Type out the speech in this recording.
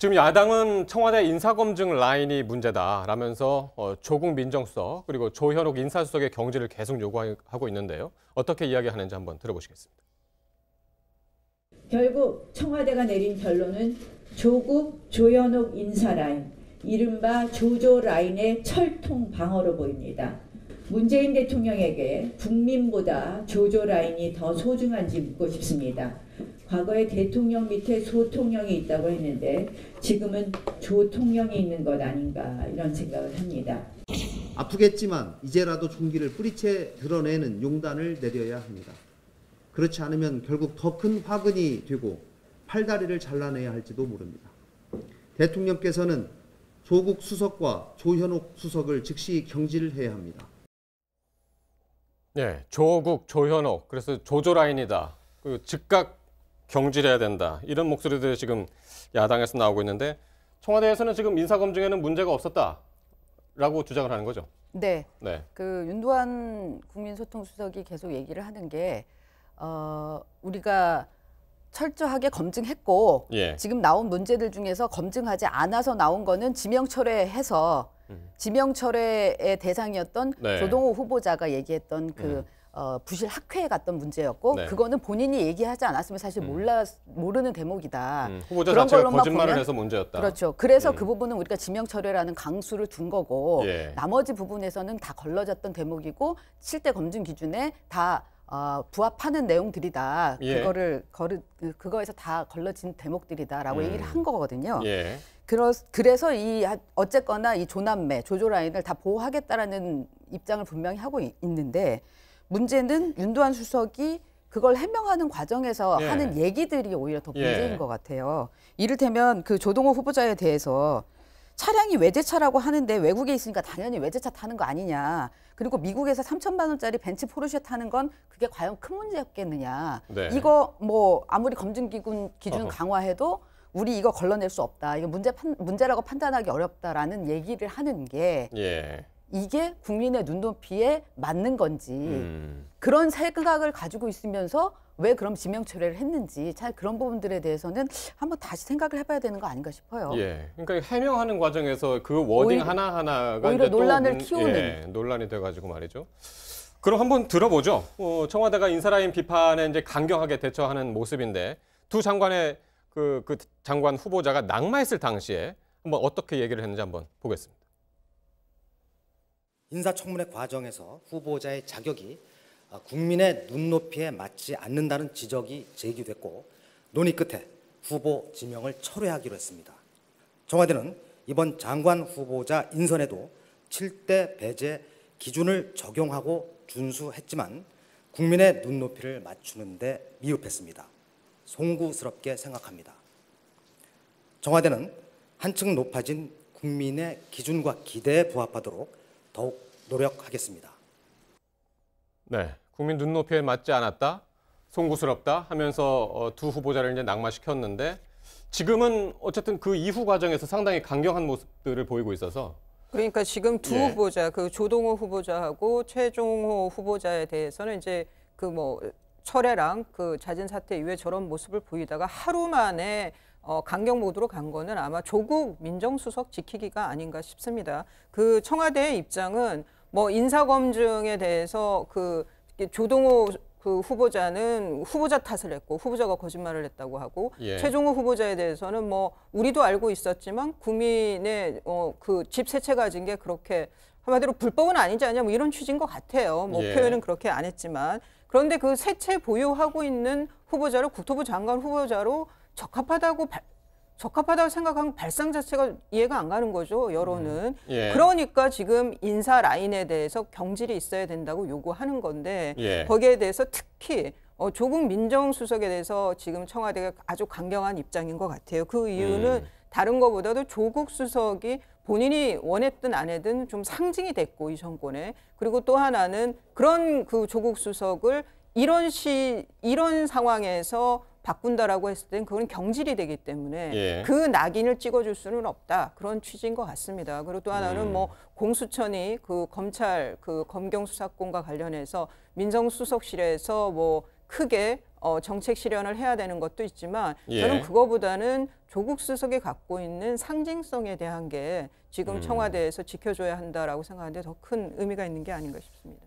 지금 야당은 청와대 인사검증 라인이 문제다라면서 조국 민정수석 그리고 조현옥 인사수석의 경질을 계속 요구하고 있는데요. 어떻게 이야기하는지 한번 들어보시겠습니다. 결국 청와대가 내린 결론은 조국, 조현옥 인사 라인, 이른바 조조 라인의 철통 방어로 보입니다. 문재인 대통령에게 국민보다 조조 라인이 더 소중한지 묻고 싶습니다. 과거에 대통령 밑에 소통령이 있다고 했는데 지금은 조통령이 있는 것 아닌가 이런 생각을 합니다. 아프겠지만 이제라도 종기를 뿌리채 드러내는 용단을 내려야 합니다. 그렇지 않으면 결국 더 큰 화근이 되고 팔다리를 잘라내야 할지도 모릅니다. 대통령께서는 조국 수석과 조현옥 수석을 즉시 경질해야 합니다. 네, 조국, 조현옥, 그래서 조조 라인이다. 그 즉각 경질해야 된다. 이런 목소리들이 지금 야당에서 나오고 있는데 청와대에서는 지금 인사검증에는 문제가 없었다라고 주장을 하는 거죠. 네. 네. 그 윤두한 국민소통수석이 계속 얘기를 하는 게 우리가 철저하게 검증했고 지금 나온 문제들 중에서 검증하지 않아서 나온 거는 지명철회해서 지명철회의 대상이었던 조동호 후보자가 얘기했던 그 부실 학회에 갔던 문제였고 그거는 본인이 얘기하지 않았으면 사실 모르는 대목이다. 후보자 그런 자체가 걸로만 거짓말을 보면, 해서 문제였다. 그렇죠. 그래서 그 부분은 우리가 지명철회라는 강수를 둔 거고 나머지 부분에서는 다 걸러졌던 대목이고 7대 검증 기준에 다 부합하는 내용들이다. 그거에서 다 걸러진 대목들이다라고 얘기를 한 거거든요. 그래서 어쨌거나 이 조남매, 조조 라인을 다 보호하겠다라는 입장을 분명히 하고 있는데 문제는 윤두한 수석이 그걸 해명하는 과정에서 하는 얘기들이 오히려 더 문제인 것 같아요. 이를테면 그 조동호 후보자에 대해서 차량이 외제차라고 하는데 외국에 있으니까 당연히 외제차 타는 거 아니냐. 그리고 미국에서 3천만 원짜리 벤츠 포르쉐 타는 건 그게 과연 큰 문제였겠느냐. 이거 뭐 아무리 검증 기준 강화해도 우리 이거 걸러낼 수 없다. 이거 문제라고 판단하기 어렵다라는 얘기를 하는 게 이게 국민의 눈높이에 맞는 건지 그런 생각을 가지고 있으면서 왜 그럼 지명철회를 했는지 잘 그런 부분들에 대해서는 한번 다시 생각을 해봐야 되는 거 아닌가 싶어요. 그러니까 해명하는 과정에서 그 워딩 하나하나가 오히려 논란을 키우는 논란이 돼가지고 말이죠. 그럼 한번 들어보죠. 청와대가 인사라인 비판에 이제 강경하게 대처하는 모습인데 두 장관의 그 장관 후보자가 낙마했을 당시에 한번 어떻게 얘기를 했는지 한번 보겠습니다. 인사청문회 과정에서 후보자의 자격이 국민의 눈높이에 맞지 않는다는 지적이 제기됐고 논의 끝에 후보 지명을 철회하기로 했습니다. 청와대는 이번 장관 후보자 인선에도 7대 배제 기준을 적용하고 준수했지만 국민의 눈높이를 맞추는 데 미흡했습니다. 송구스럽게 생각합니다. 청와대는 한층 높아진 국민의 기준과 기대에 부합하도록 더욱 노력하겠습니다. 네, 국민 눈높이에 맞지 않았다, 송구스럽다 하면서 두 후보자를 이제 낙마시켰는데 지금은 어쨌든 그 이후 과정에서 상당히 강경한 모습들을 보이고 있어서 그러니까 지금 두 후보자, 그 조동호 후보자하고 최종호 후보자에 대해서는 이제 그 뭐 철회랑 그 잦은 사태 이후에 저런 모습을 보이다가 하루 만에 강경 모드로 간 거는 아마 조국 민정수석 지키기가 아닌가 싶습니다. 그 청와대의 입장은 뭐 인사검증에 대해서 그 조동호 그 후보자는 후보자 탓을 했고 후보자가 거짓말을 했다고 하고 최종호 후보자에 대해서는 뭐 우리도 알고 있었지만 국민의 그 집 세 채 가진 게 그렇게 한마디로 불법은 아니지 않냐 뭐 이런 취지인 것 같아요. 뭐 표현은 그렇게 안 했지만 그런데 그 세 채 보유하고 있는 후보자를 국토부 장관 후보자로 적합하다고 생각한 발상 자체가 이해가 안 가는 거죠, 여론은. 그러니까 지금 인사 라인에 대해서 경질이 있어야 된다고 요구하는 건데 거기에 대해서 특히 조국 민정수석에 대해서 지금 청와대가 아주 강경한 입장인 것 같아요. 그 이유는 다른 것보다도 조국 수석이 본인이 원했든 안 했든 좀 상징이 됐고 이 정권에. 그리고 또 하나는 그런 그 조국 수석을 이런 상황에서 바꾼다라고 했을 땐 그건 경질이 되기 때문에 그 낙인을 찍어줄 수는 없다. 그런 취지인 것 같습니다. 그리고 또 하나는 뭐 공수처니 그 검찰 그 검경 수사권과 관련해서 민정수석실에서 뭐 크게 정책 실현을 해야 되는 것도 있지만 예. 저는 그거보다는 조국 수석이 갖고 있는 상징성에 대한 게 지금 청와대에서 지켜줘야 한다라고 생각하는데 더 큰 의미가 있는 게 아닌가 싶습니다.